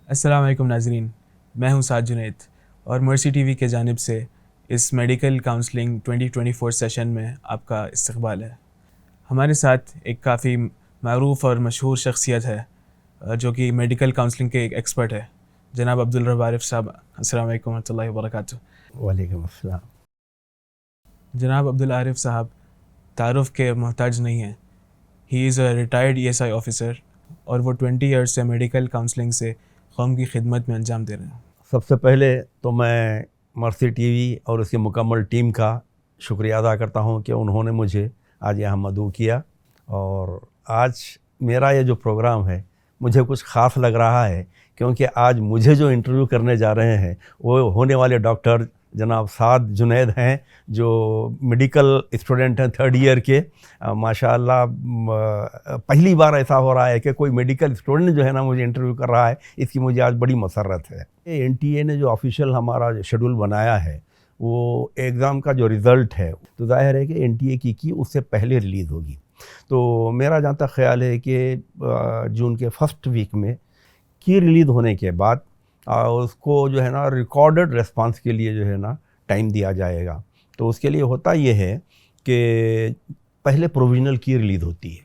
अस्सलाम वालेकुम नाज़रीन, मैं हूं साद जुनैद और मर्सी टीवी के जानिब से इस मेडिकल काउंसलिंग 2024 सेशन में आपका इस्तकबाल है। हमारे साथ एक काफ़ी मरूफ और मशहूर शख्सियत है जो कि मेडिकल काउंसलिंग के एक एक्सपर्ट है, जनाब अब्दुल रब्ब आरिफ साहब। अस्सलाम वालेकुम रहमतुल्लाहि व बरकातुहू। वालेकुम अस्सलाम। जनाब अब्दुल आरिफ साहब तारुफ के मोहताज नहीं हैं। He is a retired ESI officer और वो 20 ईयर्स से मेडिकल काउंसलिंग से कौम की खिदमत में अंजाम दे रहे हैं। सबसे पहले तो मैं मर्सी टीवी और उसकी मुकम्मल टीम का शुक्रिया अदा करता हूं कि उन्होंने मुझे आज यहाँ मदऊ किया। और आज मेरा ये जो प्रोग्राम है मुझे कुछ ख़ास लग रहा है, क्योंकि आज मुझे जो इंटरव्यू करने जा रहे हैं वो होने वाले डॉक्टर जनाब साद जुनैद हैं, जो मेडिकल स्टूडेंट हैं 3rd ईयर के। माशाअल्लाह पहली बार ऐसा हो रहा है कि कोई मेडिकल स्टूडेंट जो है ना मुझे इंटरव्यू कर रहा है, इसकी मुझे आज बड़ी मसरत है। NTA ने जो ऑफिशियल हमारा शेड्यूल बनाया है वो एग्ज़ाम का जो रिज़ल्ट है तो जाहिर है कि NTA की उससे पहले रिलीज़ होगी। तो मेरा जहाँ तक ख्याल है कि जून के फर्स्ट वीक में की रिलीज़ होने के बाद उसको जो है ना रिकॉर्डेड रेस्पॉन्स के लिए जो है ना टाइम दिया जाएगा। तो उसके लिए होता ये है कि पहले प्रोविज़नल की रिलीज़ होती है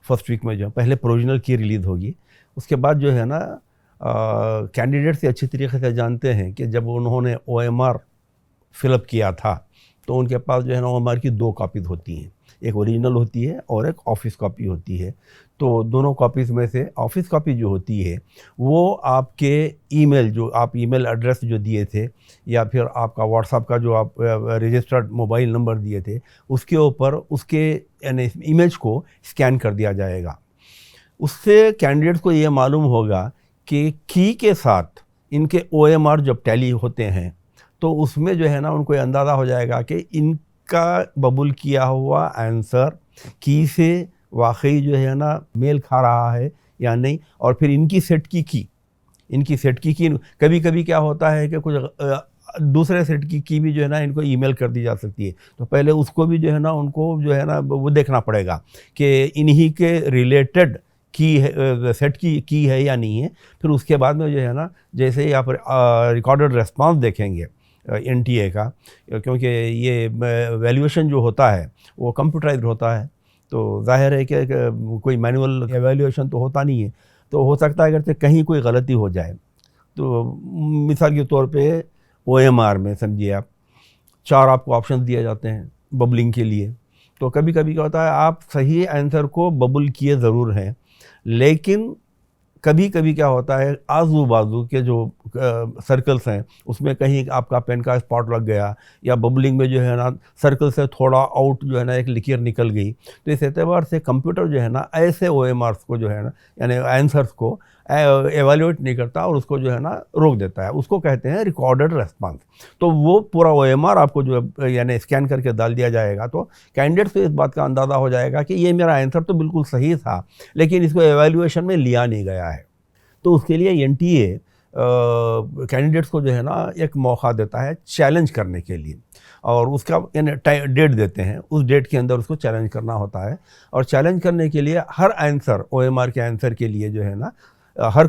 फर्स्ट वीक में, जो पहले प्रोविज़नल की रिलीज़ होगी। उसके बाद जो है ना कैंडिडेट से अच्छी तरीके से जानते हैं कि जब उन्होंने OMR फिलअप किया था तो उनके पास जो है ना OMR की 2 कॉपीज़ होती हैं, एक ओरिजिनल होती है और एक ऑफिस कॉपी होती है। तो दोनों कॉपीज़ में से ऑफिस कॉपी जो होती है वो आपके ईमेल, जो आप ईमेल एड्रेस जो दिए थे या फिर आपका व्हाट्सएप का जो आप रजिस्टर्ड मोबाइल नंबर दिए थे उसके ऊपर उसके यानी इमेज को स्कैन कर दिया जाएगा। उससे कैंडिडेट को ये मालूम होगा कि की के साथ इनके OMR जब टैली होते हैं तो उसमें जो है ना उनको अंदाज़ा हो जाएगा कि इनका बबूल किया हुआ आंसर की से वाकई जो है ना मेल खा रहा है या नहीं। और फिर इनकी सेट की कभी कभी क्या होता है कि कुछ दूसरे सेट की भी जो है ना इनको ईमेल कर दी जा सकती है। तो पहले उसको भी जो है ना उनको जो है ना वो देखना पड़ेगा कि इन्हीं के रिलेटेड की है, सेट की है या नहीं है। फिर उसके बाद में जो है ना जैसे ही आप रिकॉर्डेड रेस्पॉन्स देखेंगे NTA का, क्योंकि ये वैल्यूएशन जो होता है वो कंप्यूटराइज्ड होता है, तो जाहिर है कि कोई मैनुअल एवेल्यूएशन तो होता नहीं है। तो हो सकता है अगर कहीं कोई गलती हो जाए, तो मिसाल के तौर पे OMR में समझिए आप 4 आपको ऑप्शन दिए जाते हैं बबलिंग के लिए। तो कभी कभी क्या होता है आप सही आंसर को बबल किए ज़रूर हैं, लेकिन कभी कभी क्या होता है आजू बाजू के जो सर्कल्स हैं उसमें कहीं आपका पेन का स्पॉट लग गया या बबलिंग में जो है ना सर्कल से थोड़ा आउट जो है ना एक लकीर निकल गई। तो इस एतबार से कंप्यूटर जो है ना ऐसे OMRs को जो है ना यानी आंसर्स को एवेल्यूएट नहीं करता और उसको जो है ना रोक देता है। उसको कहते हैं रिकॉर्डेड रेस्पॉन्स। तो वो पूरा OMR आपको जो यानी स्कैन करके डाल दिया जाएगा, तो कैंडिडेट से इस बात का अंदाज़ा हो जाएगा कि ये मेरा आंसर तो बिल्कुल सही था लेकिन इसको एवेल्यूएशन में लिया नहीं गया है। तो उसके लिए NTA कैंडिडेट्स को जो है ना एक मौका देता है चैलेंज करने के लिए, और उसका डेट देते हैं, उस डेट के अंदर उसको चैलेंज करना होता है। और चैलेंज करने के लिए हर आंसर OMR के आंसर के लिए जो है ना हर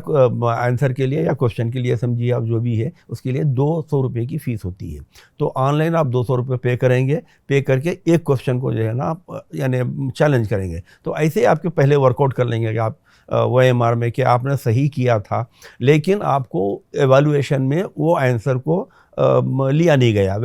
आंसर के लिए या क्वेश्चन के लिए समझिए आप जो भी है उसके लिए 200 रुपये की फ़ीस होती है। तो ऑनलाइन आप 200 रुपये पे करेंगे, पे करके एक क्वेश्चन को जो है ना आप यानी चैलेंज करेंगे। तो ऐसे आप पहले वर्कआउट कर लेंगे कि आप OMR में कि आपने सही किया था लेकिन आपको एवेल्यूएशन में वो आंसर को लिया नहीं गया,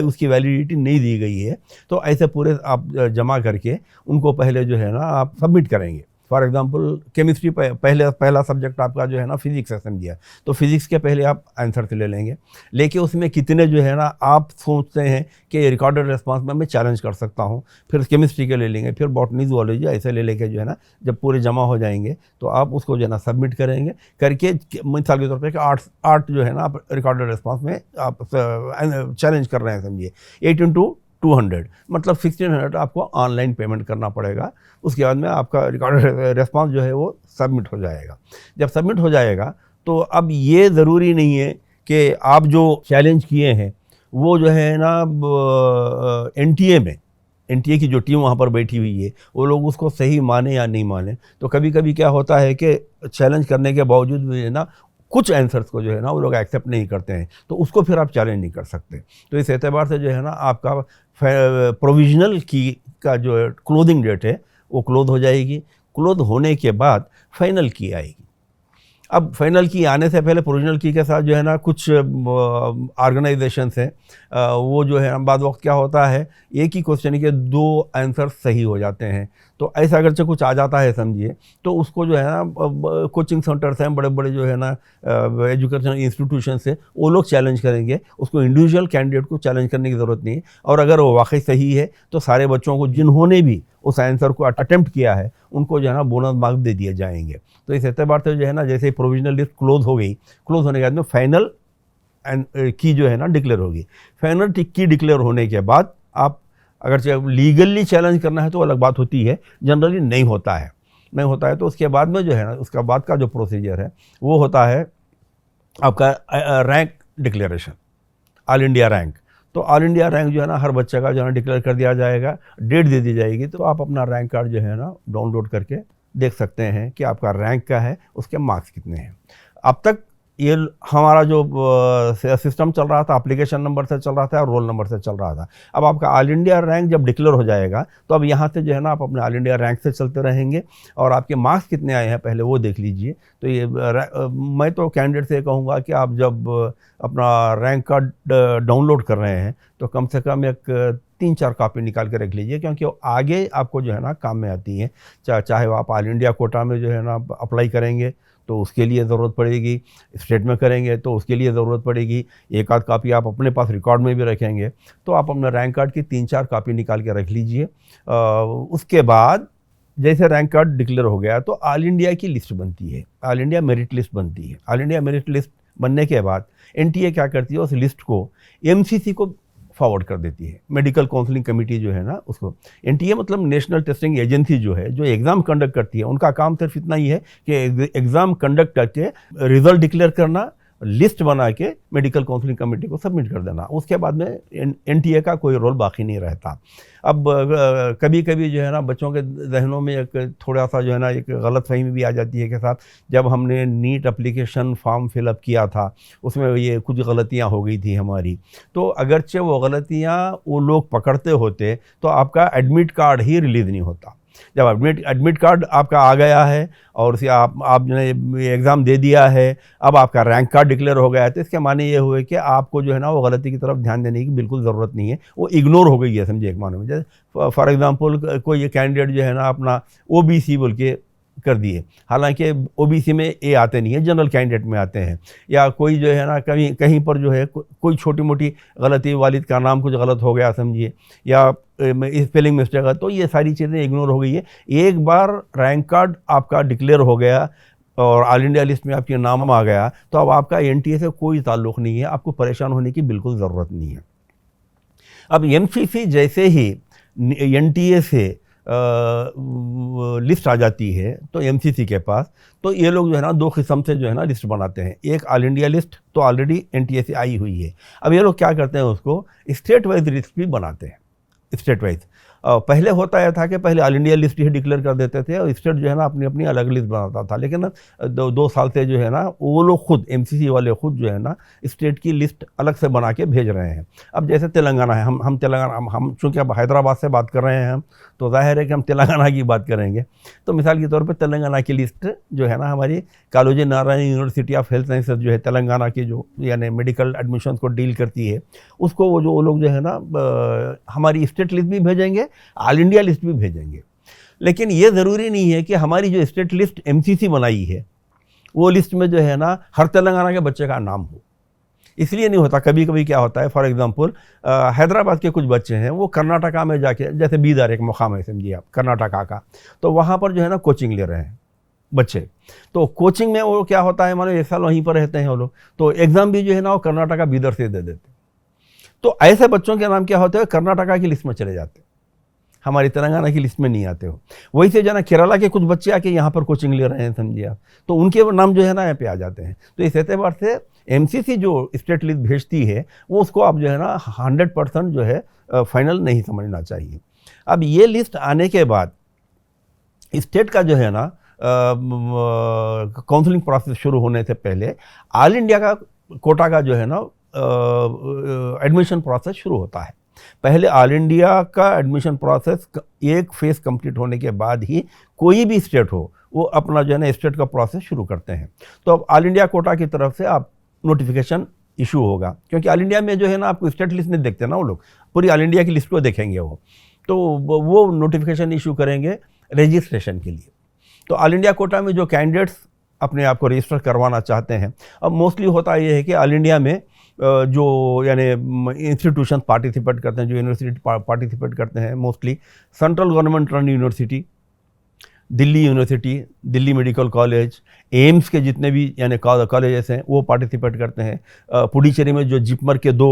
उसकी वैलिडिटी नहीं दी गई है। तो ऐसे पूरे आप जमा करके उनको पहले जो है ना आप सबमिट करेंगे। फॉर एग्जांपल केमिस्ट्री पहला सब्जेक्ट आपका जो है ना फिजिक्स है समझिए, तो फिजिक्स के पहले आप आंसर से ले लेंगे, लेके उसमें कितने जो है ना आप सोचते हैं कि रिकॉर्डेड रेस्पॉन्स में मैं चैलेंज कर सकता हूँ, फिर केमिस्ट्री के ले लेंगे, फिर बॉटनी जूलॉजी ऐसे ले लेके जो है ना जब पूरे जमा हो जाएंगे तो आप उसको जो है ना सबमिट करेंगे। करके मिसाल के तौर पर कि आठ जो है ना आप रिकॉर्डेड रेस्पॉन्स में आप चैलेंज कर रहे हैं समझिए, 8 × 200 मतलब 1600 आपको ऑनलाइन पेमेंट करना पड़ेगा। उसके बाद में आपका रिकॉर्डेड रेस्पॉन्स जो है वो सबमिट हो जाएगा। जब सबमिट हो जाएगा तो अब ये ज़रूरी नहीं है कि आप जो चैलेंज किए हैं वो जो है ना NTA की जो टीम वहाँ पर बैठी हुई है वो लोग उसको सही माने या नहीं माने। तो कभी कभी क्या होता है कि चैलेंज करने के बावजूद भी है ना कुछ आंसर्स को जो है ना वो लोग एक्सेप्ट नहीं करते हैं, तो उसको फिर आप चैलेंज नहीं कर सकते। तो इस एतबार से जो है ना आपका प्रोविजनल की का जो क्लोजिंग डेट है वो क्लोज हो जाएगी। क्लोज होने के बाद फाइनल की आएगी। अब फाइनल की आने से पहले प्रोविजनल की के साथ जो है ना कुछ ऑर्गेनाइजेशंस हैं, वो जो है बाद वक्त क्या होता है, एक ही क्वेश्चन के 2 आंसर सही हो जाते हैं। तो ऐसा अगरचे कुछ आ जाता है समझिए, तो उसको जो है ना कोचिंग सेंटर्स हैं, बड़े बड़े जो है ना एजुकेशनल इंस्टीट्यूशंस है, वो लोग चैलेंज करेंगे। उसको इंडिविजुअल कैंडिडेट को चैलेंज करने की ज़रूरत नहीं है। और अगर वो वाकई सही है तो सारे बच्चों को जिन्होंने भी उस आंसर को अटेम्प्ट किया है उनको जो है ना बोनस मार्क्स दे दिए जाएंगे। तो इस एतबार से जो है ना जैसे प्रोविजनल लिस्ट क्लोज हो गई, क्लोज होने के बाद में फाइनल की जो है ना डिक्लेयर होगी। फाइनल की डिक्लेयर होने के बाद आप अगर लीगली चैलेंज करना है तो अलग बात होती है, जनरली नहीं होता है। तो उसके बाद में जो है ना उसका बाद का जो प्रोसीजर है वो होता है आपका rank declaration, all India rank. तो ऑल इंडिया रैंक जो है ना हर बच्चे का जो है ना डिक्लेयर कर दिया जाएगा, डेट दे दी जाएगी। तो आप अपना रैंक कार्ड जो है ना डाउनलोड करके देख सकते हैं कि आपका रैंक क्या है, उसके मार्क्स कितने हैं। अब तक ये हमारा जो सिस्टम चल रहा था एप्लीकेशन नंबर से चल रहा था और रोल नंबर से चल रहा था। अब आपका ऑल इंडिया रैंक जब डिक्लेयर हो जाएगा तो अब यहाँ से जो है ना आप अपने ऑल इंडिया रैंक से चलते रहेंगे और आपके मार्क्स कितने आए हैं पहले वो देख लीजिए। तो ये मैं तो कैंडिडेट से कहूँगा कि आप जब अपना रैंक कार्ड डाउनलोड कर रहे हैं तो कम से कम एक 3-4 कॉपी निकाल के रख लीजिए, क्योंकि आगे आपको जो है ना काम में आती है। चाहे आप ऑल इंडिया कोटा में जो है ना अप्लाई करेंगे तो उसके लिए ज़रूरत पड़ेगी, स्टेट में करेंगे तो उसके लिए ज़रूरत पड़ेगी, एक आध कॉपी आप अपने पास रिकॉर्ड में भी रखेंगे। तो आप अपने रैंक कार्ड की 3-4 कॉपी निकाल के रख लीजिए। उसके बाद जैसे रैंक कार्ड डिक्लेयर हो गया तो ऑल इंडिया की लिस्ट बनती है, ऑल इंडिया मेरिट लिस्ट बनती है। ऑल इंडिया मेरिट लिस्ट बनने के बाद एनटीए क्या करती है, उस लिस्ट को एमसीसी को फॉरवर्ड कर देती है, मेडिकल काउंसलिंग कमेटी जो है ना उसको। एनटीए मतलब नेशनल टेस्टिंग एजेंसी जो है, जो एग्ज़ाम कंडक्ट करती है, उनका काम सिर्फ इतना ही है कि एग्ज़ाम कंडक्ट करके रिजल्ट डिक्लेयर करना, लिस्ट बना के मेडिकल काउंसलिंग कमेटी को सबमिट कर देना। उसके बाद में एनटीए का कोई रोल बाकी नहीं रहता। अब कभी कभी जो है ना बच्चों के जहनों में एक थोड़ा सा जो है ना एक गलत फहमी भी आ जाती है कि साहब जब हमने नीट एप्लीकेशन फॉर्म फिलअप किया था उसमें ये कुछ गलतियां हो गई थी हमारी। तो अगरचे वो गलतियां वो लोग पकड़ते होते तो आपका एडमिट कार्ड ही रिलीज़ नहीं होता। जब एडमिट कार्ड आपका आ गया है और उसे आप जो है एग्ज़ाम दे दिया है, अब आपका रैंक कार्ड डिक्लेयर हो गया है, तो इसके माने ये हुए कि आपको जो है ना वो गलती की तरफ ध्यान देने की बिल्कुल ज़रूरत नहीं है, वो इग्नोर हो गई है समझिए एक माने में। जैसे फॉर एग्ज़ाम्पल कोई ये कैंडिडेट जो है ना अपना ओबीसी बोल के कर दिए, हालांकि ओबीसी में ए आते नहीं है, जनरल कैंडिडेट में आते हैं। या कोई जो है ना कहीं पर जो है कोई छोटी मोटी गलती, वालिद का नाम कुछ गलत हो गया समझिए, या स्पेलिंग मिस्टेक है, तो ये सारी चीज़ें इग्नोर हो गई है। एक बार रैंक कार्ड आपका डिक्लेयर हो गया और ऑल इंडिया लिस्ट में आपके नाम आ गया तो अब आपका एनटीए से कोई ताल्लुक़ नहीं है, आपको परेशान होने की बिल्कुल ज़रूरत नहीं है। अब एमसीसी जैसे ही एनटीए से लिस्ट आ जाती है तो एमसीसी के पास, तो ये लोग जो है ना 2 किस्म से जो है ना लिस्ट बनाते हैं। एक ऑल इंडिया लिस्ट तो ऑलरेडी एनटीए से आई हुई है। अब ये लोग क्या करते हैं, उसको स्टेट वाइज लिस्ट भी बनाते हैं। स्टेट वाइज पहले होता यह था कि पहले ऑल इंडिया लिस्ट ही डिक्लेयर कर देते थे और स्टेट जो है ना अपनी अपनी अलग लिस्ट बनाता था। लेकिन 2 साल से जो है ना वो लोग खुद एमसीसी वाले खुद जो है ना स्टेट की लिस्ट अलग से बना के भेज रहे हैं। अब जैसे तेलंगाना है, हम तेलंगाना हम चूँकि अब हैदराबाद से बात कर रहे हैं हम, तो जाहिर है कि हम तेलंगाना की बात करेंगे। तो मिसाल के तौर पर तेलंगाना की लिस्ट जो है ना हमारी Kaloji Narayan university of health sciences जो है तेलंगाना की जो यानी मेडिकल एडमिशन को डील करती है, उसको वो लोग जो है ना हमारी स्टेट लिस्ट भी भेजेंगे, ऑल इंडिया लिस्ट भी भेजेंगे। लेकिन ये ज़रूरी नहीं है कि हमारी जो स्टेट लिस्ट एमसीसी बनाई है वो लिस्ट में जो है ना हर तेलंगाना के बच्चे का नाम हो, इसलिए नहीं होता। कभी कभी क्या होता है, फॉर एग्जांपल हैदराबाद के कुछ बच्चे हैं वो कर्नाटका में जाके, जैसे बीदर एक मुकाम है समझिए आप कर्नाटका का, तो वहाँ पर जो है ना कोचिंग ले रहे हैं बच्चे। तो कोचिंग में वो क्या होता है, मानो 1 साल वहीं पर रहते हैं वो लोग, तो एग्ज़ाम भी जो है ना वो कर्नाटका बीदर से दे देते। तो ऐसे बच्चों के नाम क्या होते हैं, कर्नाटका की लिस्ट में चले जाते, हमारी तेलंगाना की लिस्ट में नहीं आते हो। वही से जाना केरला के कुछ बच्चे आके यहाँ पर कोचिंग ले रहे हैं समझिए आप, तो उनके नाम जो है ना यहाँ पे आ जाते हैं। तो इस एतबार से एमसीसी जो स्टेट लिस्ट भेजती है वो उसको आप जो है ना 100% जो है फाइनल नहीं समझना चाहिए। अब ये लिस्ट आने के बाद स्टेट का जो है ना काउंसलिंग प्रोसेस शुरू होने से पहले ऑल इंडिया का कोटा का जो है ना एडमिशन प्रोसेस शुरू होता है। पहले ऑल इंडिया का एडमिशन प्रोसेस एक फेज कंप्लीट होने के बाद ही कोई भी स्टेट हो वो अपना जो है ना स्टेट का प्रोसेस शुरू करते हैं। तो अब ऑल इंडिया कोटा की तरफ से आप नोटिफिकेशन इशू होगा, क्योंकि ऑल इंडिया में जो है ना आपको स्टेट लिस्ट नहीं देखते ना, वो लोग पूरी ऑल इंडिया की लिस्ट को देखेंगे वो, तो वो नोटिफिकेशन इशू करेंगे रजिस्ट्रेशन के लिए। तो ऑल इंडिया कोटा में जो कैंडिडेट्स अपने आप को रजिस्टर करवाना चाहते हैं, अब मोस्टली होता ये है कि ऑल इंडिया में जो यानी इंस्टीट्यूशन पार्टिसिपेट करते हैं, जो यूनिवर्सिटी पार्टिसिपेट करते हैं, mostly central government run university, Delhi university, Delhi medical college, AIIMS के जितने भी यानी कॉलेजेस हैं वो पार्टिसिपेट करते हैं। पुडुचेरी में जो जिपमर के 2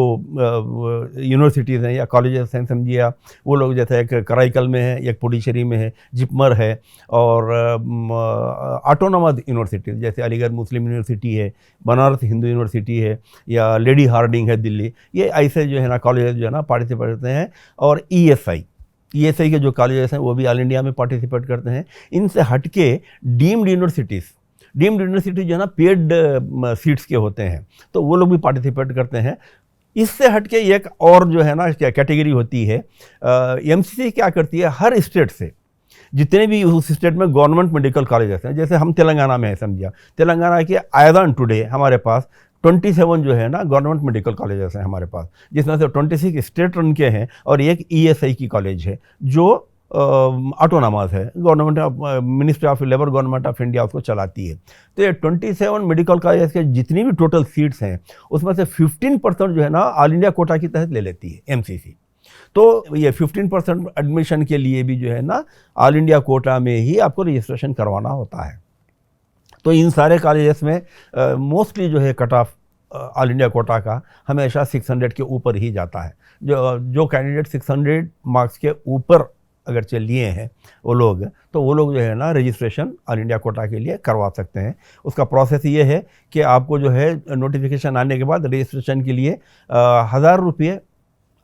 यूनिवर्सिटीज़ हैं या कॉलेजेस हैं समझिए आप, वो लोग जैसे एक कराईकल में है, एक पुडुचेरी में है, जिपमर है, और ऑटोनोमस यूनिवर्सिटीज़ जैसे अलीगढ़ मुस्लिम यूनिवर्सिटी है, बनारस हिंदू यूनिवर्सिटी है, या लेडी हार्डिंग है दिल्ली, ये ऐसे जो है ना कॉलेजेस जो है ना पार्टिसिपेट करते हैं। और ESI के जो कॉलेजेस हैं वो भी ऑल इंडिया में पार्टिसिपेट करते हैं। इनसे हटके डीम्ड यूनिवर्सिटी जो है ना पेड सीट्स के होते हैं, तो वो लोग भी पार्टिसिपेट करते हैं। इससे हटके एक और जो है ना कैटेगरी होती है, MCC क्या करती है, हर स्टेट से जितने भी उस स्टेट में गवर्नमेंट मेडिकल कॉलेजेस हैं, जैसे हम तेलंगाना में है समझिए, तेलंगाना के आयदान टुडे हमारे पास 27 जो है ना गवर्नमेंट मेडिकल कॉलेजेस हैं हमारे पास, जिसमें से 26 स्टेट रन के हैं और एक ESI की कॉलेज है जो ऑटोनॉमस है, government of ministry of labour government of India उसको चलाती है। तो ये 27 मेडिकल कॉलेज के जितनी भी टोटल सीट्स हैं उसमें से 15% जो है ना ऑल इंडिया कोटा की तहत ले लेती है MCC। तो ये 15% एडमिशन के लिए भी जो है ना ऑल इंडिया कोटा में ही आपको रजिस्ट्रेशन करवाना होता है। तो इन सारे कॉलेजेस में मोस्टली जो है cut off all India Kota का हमेशा 600 के ऊपर ही जाता है। जो कैंडिडेट 600 मार्क्स के ऊपर अगर लिए हैं वो लोग, तो वो लोग जो है ना रजिस्ट्रेशन ऑल इंडिया कोटा के लिए करवा सकते हैं। उसका प्रोसेस ये है कि आपको जो है नोटिफिकेशन आने के बाद रजिस्ट्रेशन के लिए 1000 रुपये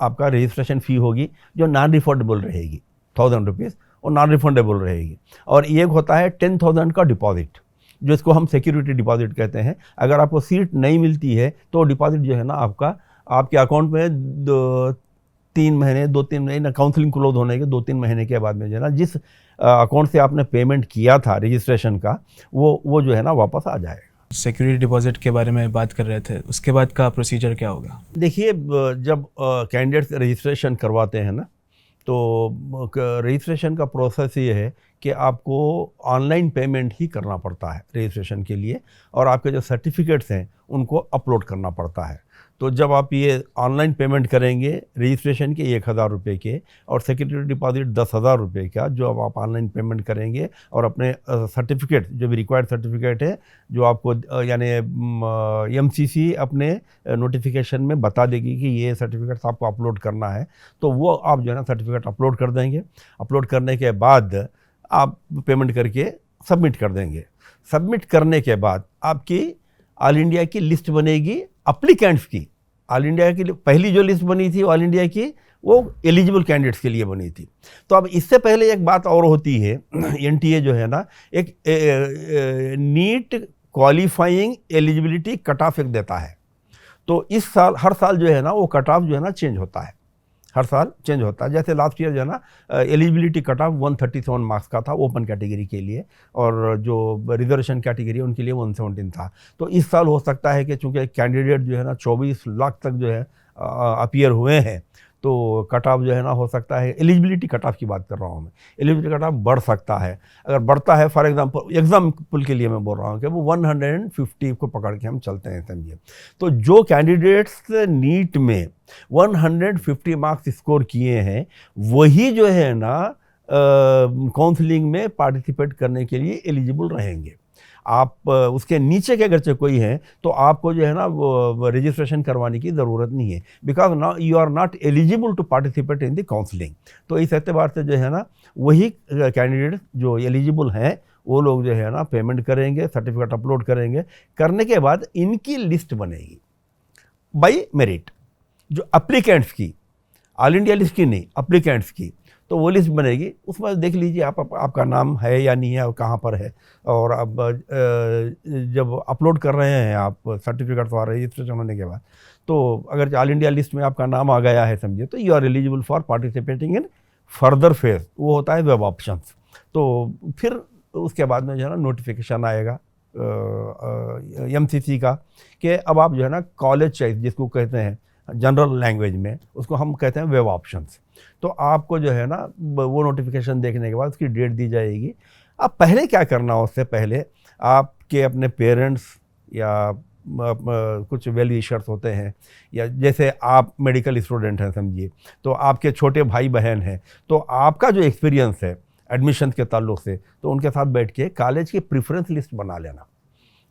आपका रजिस्ट्रेशन फ़ी होगी, जो नॉन रिफंडेबल रहेगी, 1000 रुपीज़ और नॉन रिफंडेबल रहेगी। और एक होता है 10,000 का डिपॉजिट, जो इसको हम सिक्योरिटी डिपॉजिट कहते हैं। अगर आपको सीट नहीं मिलती है तो डिपॉजिट जो है ना आपके अकाउंट में 2-3 महीने काउंसलिंग क्लोज होने के 2-3 महीने के बाद में जो है ना जिस अकाउंट से आपने पेमेंट किया था रजिस्ट्रेशन का वो जो है ना वापस आ जाएगा। सिक्योरिटी डिपॉजिट के बारे में बात कर रहे थे, उसके बाद का प्रोसीजर क्या होगा? देखिए, जब कैंडिडेट्स रजिस्ट्रेशन करवाते हैं ना, तो रजिस्ट्रेशन का प्रोसेस ये है कि आपको ऑनलाइन पेमेंट ही करना पड़ता है रजिस्ट्रेशन के लिए, और आपके जो सर्टिफिकेट्स हैं उनको अपलोड करना पड़ता है। तो जब आप ये ऑनलाइन पेमेंट करेंगे रजिस्ट्रेशन के 1000 रुपये के और सिक्योरिटी डिपॉजिट 10,000 रुपये का, जो अब आप ऑनलाइन पेमेंट करेंगे और अपने सर्टिफिकेट जो भी रिक्वायर्ड सर्टिफिकेट है जो आपको यानी MCC अपने नोटिफिकेशन में बता देगी कि ये सर्टिफिकेट्स आपको अपलोड करना है, तो वो आप जो है ना सर्टिफिकेट अपलोड कर देंगे। अपलोड करने के बाद आप पेमेंट करके सबमिट कर देंगे। सबमिट करने के बाद आपकी ऑल इंडिया की लिस्ट बनेगी एप्लीकेंट्स की। ऑल इंडिया की पहली जो लिस्ट बनी थी ऑल इंडिया की, वो एलिजिबल कैंडिडेट्स के लिए बनी थी। तो अब इससे पहले एक बात और होती है, NTA जो है ना एक NEET qualifying eligibility cut off एक देता है। तो इस साल हर साल जो है ना वो कट ऑफ जो है ना चेंज होता है, हर साल चेंज होता है। जैसे लास्ट ईयर जो है ना एलिजिबिलिटी कट ऑफ 137 मार्क्स का था ओपन कैटेगरी के लिए, और जो रिजर्वेशन कैटेगरी उनके लिए 117 था। तो इस साल हो सकता है कि चूँकि कैंडिडेट जो है ना 24 लाख तक जो है अपीयर हुए हैं, तो कट ऑफ जो है ना हो सकता है, एलिजिबिलिटी कट ऑफ की बात कर रहा हूँ मैं, एलिजिबिलिटी कट ऑफ बढ़ सकता है। अगर बढ़ता है, फॉर एग्जाम्पल के लिए मैं बोल रहा हूँ कि वो 150 को पकड़ के हम चलते हैं समझिए। तो जो कैंडिडेट्स नीट में 150 मार्क्स स्कोर किए हैं वही जो है ना काउंसलिंग में पार्टिसिपेट करने के लिए एलिजिबल रहेंगे। आप उसके नीचे के अगर कोई हैं तो आपको जो है ना वो रजिस्ट्रेशन करवाने की ज़रूरत नहीं है, बिकॉज ना you are not eligible to participate in the counselling. तो इस एतबार से जो है ना वही कैंडिडेट जो एलिजिबल हैं वो लोग जो है ना पेमेंट करेंगे, सर्टिफिकेट अपलोड करेंगे। करने के बाद इनकी लिस्ट बनेगी बाय मेरिट, जो अप्लीकेंट्स की, ऑल इंडिया लिस्ट की नहीं, अप्लीकेंट्स की। तो वो लिस्ट बनेगी, उसमें देख लीजिए आपका नाम है या नहीं है और कहाँ पर है। और अब जब अपलोड कर रहे हैं आप सर्टिफिकेट द्वारा रजिस्ट्रेशन होने के बाद, तो अगर ऑल इंडिया लिस्ट में आपका नाम आ गया है समझिए, तो you are eligible for participating in further phase, वो होता है वेब ऑप्शंस। तो फिर उसके बाद में जो है ना नोटिफिकेशन आएगा MCC का कि अब आप जो है ना कॉलेज चॉइस जिसको कहते हैं जनरल लैंग्वेज में, उसको हम कहते हैं वेब ऑप्शंस। तो आपको जो है ना वो नोटिफिकेशन देखने के बाद उसकी डेट दी जाएगी। अब पहले क्या करना हो, उससे पहले आपके अपने पेरेंट्स या कुछ वेल विशर्स होते हैं, या जैसे आप मेडिकल स्टूडेंट हैं समझिए, तो आपके छोटे भाई बहन हैं, तो आपका जो एक्सपीरियंस है एडमिशन के ताल्लुक से, तो उनके साथ बैठ के कॉलेज की प्रेफरेंस लिस्ट बना लेना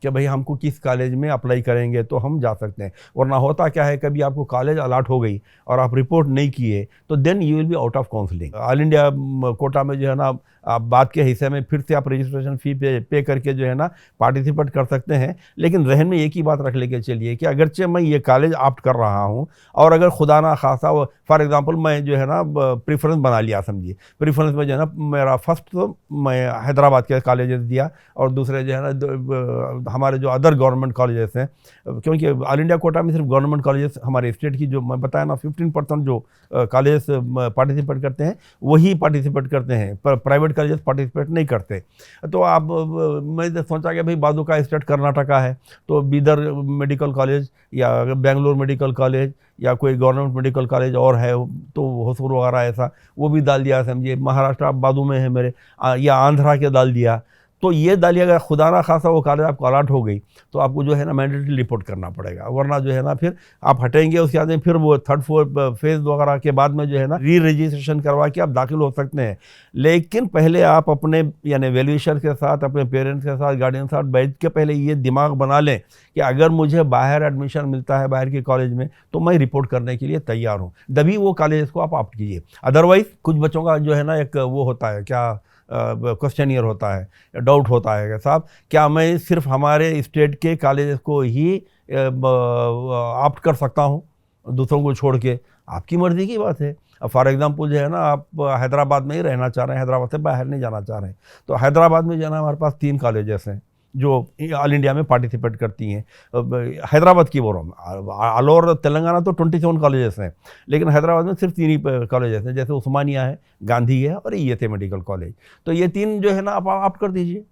कि भाई हमको किस कॉलेज में अप्लाई करेंगे तो हम जा सकते हैं। वरना होता क्या है, कभी आपको कॉलेज अलॉट हो गई और आप रिपोर्ट नहीं किए तो then you will be out of counselling. All India quota में जो है ना आप बात के हिस्से में फिर से आप रजिस्ट्रेशन फ़ी पे करके जो है ना पार्टिसिपेट कर सकते हैं। लेकिन रहन में एक ही बात रख लेके चलिए कि अगरचे मैं ये कॉलेज ऑप्ट कर रहा हूँ और अगर खुदा ना खासा फॉर एग्जांपल मैं जो है ना प्रेफरेंस बना लिया समझिए, प्रेफरेंस में जो है ना मेरा फर्स्ट तो मैं हैदराबाद के कॉलेजेस दिया और दूसरे जो है ना हमारे जो अदर गवर्नमेंट कॉलेजेस हैं, क्योंकि ऑल इंडिया कोटा में सिर्फ गवर्नमेंट कॉलेजेस हमारे स्टेट की जो मैं बताया ना 15% जो कॉलेजेस पार्टिसिपेट करते हैं वही पार्टिसिपेट करते हैं, पर प्राइवेट कॉलेजेस पार्टिसिपेट नहीं करते। तो आप मैं सोचा कि भाई बाजू का स्टेट कर्नाटका है तो बीदर मेडिकल कॉलेज या बेंगलोर मेडिकल कॉलेज या कोई गवर्नमेंट मेडिकल कॉलेज और है तो होसुर वगैरह ऐसा वो भी डाल दिया समझिए। महाराष्ट्र आप बाजू में है मेरे, या आंध्रा के डाल दिया। तो ये डालिए, अगर खुदा ना खासा वो कॉलेज आपको अलॉट हो गई तो आपको जो है ना मैंडेटरी रिपोर्ट करना पड़ेगा, वरना जो है ना फिर आप हटेंगे उसके बाद फिर वो थर्ड फोर्थ फेज वगैरह के बाद में जो है ना री रजिस्ट्रेशन करवा के आप दाखिल हो सकते हैं। लेकिन पहले आप अपने यानी वेलविशर के साथ, अपने पेरेंट्स के साथ, गार्डियन के साथ बैठ के पहले ये दिमाग बना लें कि अगर मुझे बाहर एडमिशन मिलता है बाहर के कॉलेज में तो मैं रिपोर्ट करने के लिए तैयार हूँ, तभी वो कॉलेज को आप ऑप्ट कीजिए। अदरवाइज कुछ बच्चों का जो है ना एक वो होता है क्या क्वेश्चनियर होता है, डाउट होता है कि साहब क्या मैं सिर्फ हमारे स्टेट के कॉलेज को ही ऑप्ट कर सकता हूँ दूसरों को छोड़ के? आपकी मर्ज़ी की बात है। अब फॉर एग्जांपल जो है ना आप हैदराबाद में ही रहना चाह रहे हैं, हैदराबाद से बाहर नहीं जाना चाह रहे हैं, तो हैदराबाद में जो है ना हमारे पास 3 कॉलेजेस हैं जो ऑल इंडिया में पार्टिसिपेट करती हैं। हैदराबाद की बोल रहा हूँ, ऑल ओवर तेलंगाना तो 27 कॉलेजेस हैं, लेकिन हैदराबाद में सिर्फ 3 ही कॉलेजेस हैं, जैसे उस्मानिया है, गांधी है और ESA मेडिकल कॉलेज। तो ये 3 जो है ना आप ऑप्ट कर दीजिए।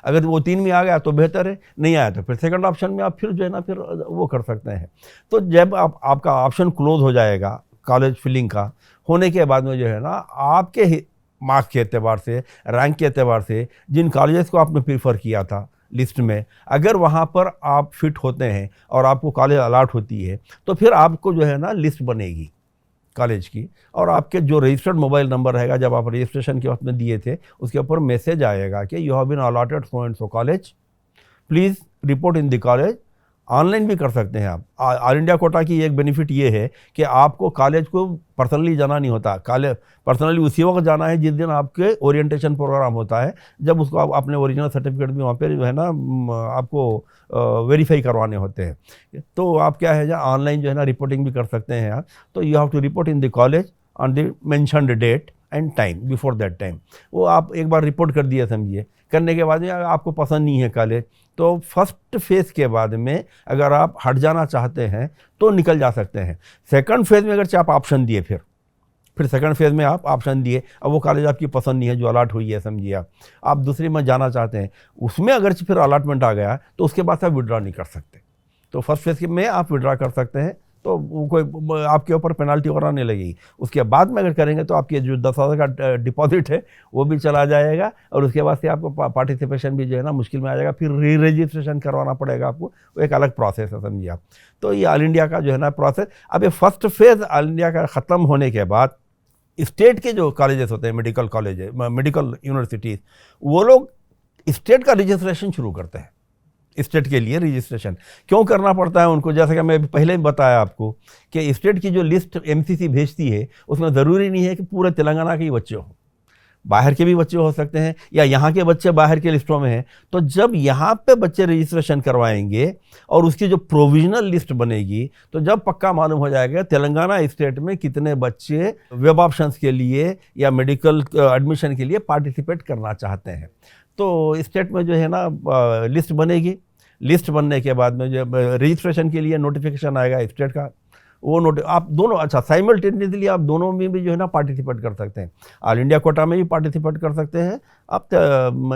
अगर वो 3 में आ गया तो बेहतर है, नहीं आया तो फिर सेकंड ऑप्शन में आप फिर जो है ना फिर वो कर सकते हैं। तो जब आपका ऑप्शन क्लोज हो जाएगा कॉलेज फिलिंग का होने के बाद में जो है ना आपके मार्क्स के एतबार से, रैंक के एतबार से जिन कॉलेजेस को आपने प्रीफर किया था लिस्ट में, अगर वहाँ पर आप फिट होते हैं और आपको कॉलेज अलॉट होती है तो फिर आपको जो है ना लिस्ट बनेगी कॉलेज की, और आपके जो रजिस्टर्ड मोबाइल नंबर रहेगा जब आप रजिस्ट्रेशन के वक्त में दिए थे उसके ऊपर मैसेज आएगा कि you have been allotted so and so college, please report in the college. Online भी कर सकते हैं आप। ऑल इंडिया कोटा की एक बेनिफिट ये है कि आपको कॉलेज को पर्सनली जाना नहीं होता। कॉलेज पर्सनली उसी वक्त जाना है जिस दिन आपके ओरिएंटेशन प्रोग्राम होता है, जब उसको आप अपने ओरिजिनल सर्टिफिकेट भी वहाँ पे जो है ना आपको वेरीफाई करवाने होते हैं। तो आप क्या है ऑनलाइन जो है ना रिपोर्टिंग भी कर सकते हैं आप। तो you have to report in the college on the mentioned date and time, before that time. वो आप एक बार रिपोर्ट कर दिया समझिए, करने के बाद में आपको पसंद नहीं है कॉलेज तो फर्स्ट फेज़ के बाद में अगर आप हट जाना चाहते हैं तो निकल जा सकते हैं। सेकंड फेज़ में अगर आप ऑप्शन दिए फिर सेकंड फेज़ में आप ऑप्शन दिए, अब वो कॉलेज आपकी पसंद नहीं है जो अलॉट हुई है समझिए, आप दूसरी में जाना चाहते हैं, उसमें अगर फिर अलॉटमेंट आ गया तो उसके बाद आप विड्रॉ नहीं कर सकते। तो फर्स्ट फेज़ में आप विड्रॉ कर सकते हैं, तो वो कोई आपके ऊपर पेनाल्टी वगैरह नहीं लगेगी। उसके बाद में अगर करेंगे तो आपके जो 10,000 का डिपॉजिट है वो भी चला जाएगा, और उसके बाद से आपको पार्टिसिपेशन भी जो है ना मुश्किल में आ जाएगा, फिर री रजिस्ट्रेशन करवाना पड़ेगा आपको, वो एक अलग प्रोसेस है समझिए आप। तो ये ऑल इंडिया का जो है ना प्रोसेस। अब ये फर्स्ट फेज़ ऑल इंडिया का ख़त्म होने के बाद स्टेट के जो कॉलेजेस होते हैं, मेडिकल कॉलेज, मेडिकल यूनिवर्सिटीज़, वो लोग स्टेट का रजिस्ट्रेशन शुरू करते हैं। स्टेट के लिए रजिस्ट्रेशन क्यों करना पड़ता है उनको, जैसा कि मैं पहले ही बताया आपको कि स्टेट की जो लिस्ट MCC भेजती है उसमें ज़रूरी नहीं है कि पूरे तेलंगाना के ही बच्चे हों। बाहर के भी बच्चे हो सकते हैं या यहाँ के बच्चे बाहर के लिस्टों में हैं। तो जब यहाँ पे बच्चे रजिस्ट्रेशन करवाएंगे और उसकी जो प्रोविजनल लिस्ट बनेगी, तो जब पक्का मालूम हो जाएगा तेलंगाना स्टेट में कितने बच्चे वेब ऑप्शंस के लिए या मेडिकल एडमिशन के लिए पार्टिसिपेट करना चाहते हैं। तो स्टेट में जो है ना लिस्ट बनेगी। लिस्ट बनने के बाद में जो रजिस्ट्रेशन के लिए नोटिफिकेशन आएगा स्टेट का, वो आप दोनों अच्छा साइमल्टेनियसली आप दोनों में भी जो है ना पार्टिसिपेट कर सकते हैं। ऑल इंडिया कोटा में भी पार्टिसिपेट कर सकते हैं, आप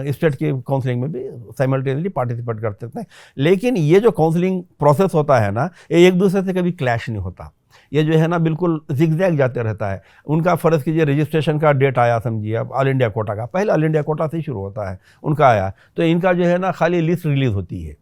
स्टेट की काउंसलिंग में भी साइमल्टेनियसली पार्टिसिपेट कर सकते हैं। लेकिन ये जो काउंसलिंग प्रोसेस होता है ना, ये एक दूसरे से कभी क्लैश नहीं होता। ये जो है ना बिल्कुल जिगजैग जाते रहता है। उनका फ़र्ज़ कीजिए रजिस्ट्रेशन का डेट आया, समझिए अब ऑल इंडिया कोटा का, पहले ऑल इंडिया कोटा से ही शुरू होता है, उनका आया तो इनका जो है ना खाली लिस्ट रिलीज़ होती है,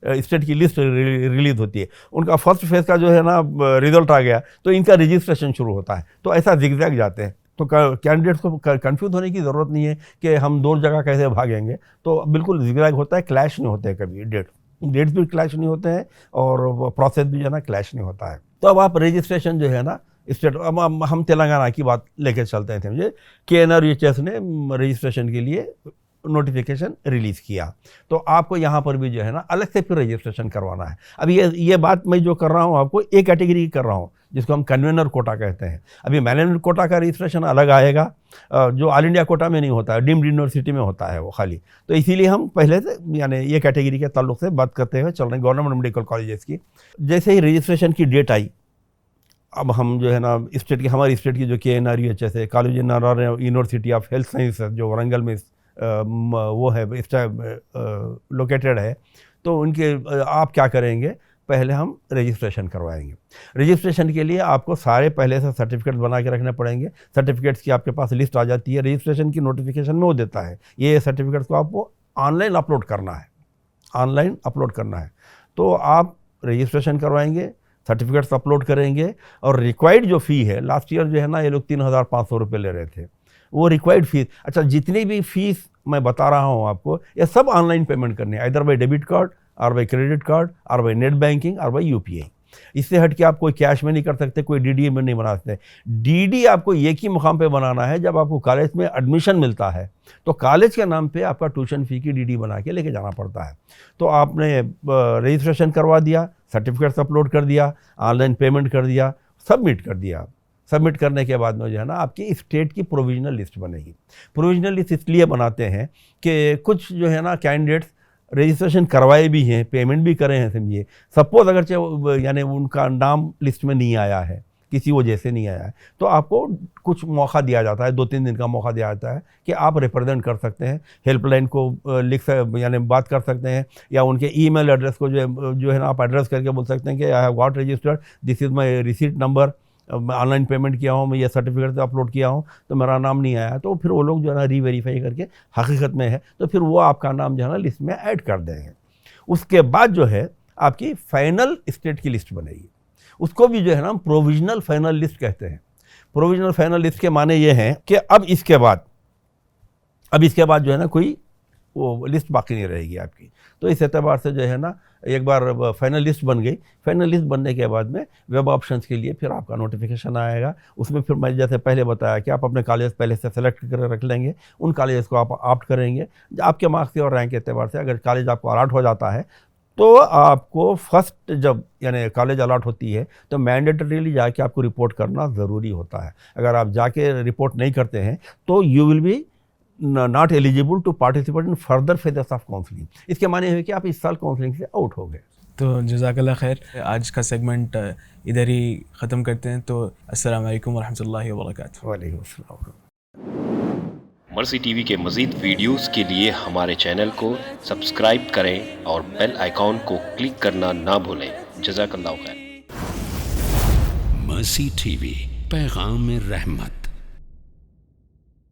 स्टेट की लिस्ट रिलीज होती है। उनका फर्स्ट फेज़ का जो है ना रिजल्ट आ गया तो इनका रजिस्ट्रेशन शुरू होता है। तो ऐसा जिगजैग जाते हैं। तो कैंडिडेट्स को कंफ्यूज होने की ज़रूरत नहीं है कि हम दो जगह कैसे भागेंगे। तो बिल्कुल जिगजैग होता है, क्लैश नहीं होते हैं कभी, डेट्स भी क्लैश नहीं होते हैं और प्रोसेस भी जो है ना क्लैश नहीं होता है। तो अब आप रजिस्ट्रेशन जो है ना स्टेट, अब हम तेलंगाना की बात लेकर चलते हैं। समझे KNRUHS ने रजिस्ट्रेशन के लिए नोटिफिकेशन रिलीज़ किया, तो आपको यहाँ पर भी जो है ना अलग से फिर रजिस्ट्रेशन करवाना है। अब ये बात मैं जो कर रहा हूँ आपको एक कैटेगरी की कर रहा हूँ जिसको हम कन्वेनर कोटा कहते हैं। अभी मैनेजमेंट कोटा का रजिस्ट्रेशन अलग आएगा जो ऑल इंडिया कोटा में नहीं होता है, डीम्ड यूनिवर्सिटी में होता है वो खाली। तो इसीलिए हम पहले से यानी ये कैटेगरी के ताल्लुक से बात करते हुए चल रहे हैं गवर्नमेंट मेडिकल कॉलेजेस की। जैसे ही रजिस्ट्रेशन की डेट आई, अब हम जो है ना स्टेट की, हमारी स्टेट की जो KNRUHS है, college university of health science जो वरंगल में वो है लोकेटेड है, तो उनके आप क्या करेंगे, पहले हम रजिस्ट्रेशन करवाएंगे। रजिस्ट्रेशन के लिए आपको सारे पहले से सर्टिफिकेट बना के रखने पड़ेंगे। सर्टिफिकेट्स की आपके पास लिस्ट आ जाती है, रजिस्ट्रेशन की नोटिफिकेशन में वो देता है। ये सर्टिफिकेट्स को आपको ऑनलाइन अपलोड करना है, ऑनलाइन अपलोड करना है। तो आप रजिस्ट्रेशन करवाएंगे, सर्टिफिकेट्स अपलोड करेंगे और रिक्वायर्ड जो फ़ी है, लास्ट ईयर जो है ना ये लोग 3,500 रुपये ले रहे थे, वो रिक्वायर्ड फीस। अच्छा, जितनी भी फीस मैं बता रहा हूँ आपको, ये सब ऑनलाइन पेमेंट करनी है, इधर बाई डेबिट कार्ड और बाई क्रेडिट कार्ड और बाई नेट बैंकिंग और बाई UPI। इससे हट के आप कोई कैश में नहीं कर सकते, कोई DD में नहीं बना सकते। DD आपको एक ही मुकाम पे बनाना है, जब आपको कॉलेज में एडमिशन मिलता है तो कॉलेज के नाम पे आपका ट्यूशन फ़ी की DD बना के लेके जाना पड़ता है। तो आपने रजिस्ट्रेशन करवा दिया, सर्टिफिकेट्स अपलोड कर दिया, ऑनलाइन पेमेंट कर दिया, सबमिट कर दिया। सबमिट करने के बाद में जो है ना आपकी स्टेट की प्रोविजनल लिस्ट बनेगी। प्रोविजनल लिस्ट इसलिए बनाते हैं कि कुछ जो है ना कैंडिडेट्स रजिस्ट्रेशन करवाए भी हैं, पेमेंट भी करे हैं, समझिए सपोज अगर यानी उनका नाम लिस्ट में नहीं आया है, किसी वजह से नहीं आया है, तो आपको कुछ मौका दिया जाता है, 2-3 दिन का मौका दिया जाता है कि आप रिप्रेजेंट कर सकते हैं, हेल्पलाइन को यानी बात कर सकते हैं, या उनके ईमेल एड्रेस को जो है ना आप एड्रेस करके बोल सकते हैं कि I have got registered, this is my receipt number, online payment किया हूँ, मैं ये सर्टिफिकेट अपलोड किया हूँ, तो मेरा नाम नहीं आया। तो फिर वो लोग जो है ना रीवेरीफाई करके हकीकत में है तो फिर वो आपका नाम जो है ना लिस्ट में ऐड कर देंगे। उसके बाद जो है आपकी फाइनल स्टेट की लिस्ट बनेगी, उसको भी जो है ना हम प्रोविजनल फाइनल लिस्ट कहते हैं। प्रोविजनल फाइनल लिस्ट के माने ये हैं कि अब इसके बाद जो है ना कोई वो लिस्ट बाकी नहीं रहेगी आपकी। तो इस एतबार से जो है ना एक बार फाइनल लिस्ट बन गई, फाइनल लिस्ट बनने के बाद में वेब ऑप्शंस के लिए फिर आपका नोटिफिकेशन आएगा। उसमें फिर मैं जैसे पहले बताया कि आप अपने कॉलेज पहले से सेलेक्ट कर रख लेंगे, उन कॉलेज को आप ऑप्ट करेंगे। आपके मार्क्स के और रैंक के एतबार से अगर कॉलेज आपको अलॉट हो जाता है तो आपको फर्स्ट जब यानी कॉलेज अलॉट होती है तो मैंडेटरीली जाके आपको रिपोर्ट करना ज़रूरी होता है। अगर आप जाके रिपोर्ट नहीं करते हैं तो you will be not eligible to participate in further phases of counselling. इसके माने है कि आप इस साल काउंसलिंग से आउट हो गए। तो जज़ाकल्लाह खैर, आज का सेगमेंट इधर ही ख़त्म करते हैं। तो अस्सलाम वालेकुम रहमतुल्लाहि व बरकातुहू। वालेकुम अस्सलाम। मर्सी टीवी के मज़ीद वीडियोस के लिए हमारे चैनल को सब्सक्राइब करें और बेल आइकॉन को क्लिक करना ना भूलें। जज़ाकल्लाह खैर। मर्सी टीवी, पैगाम रहमत।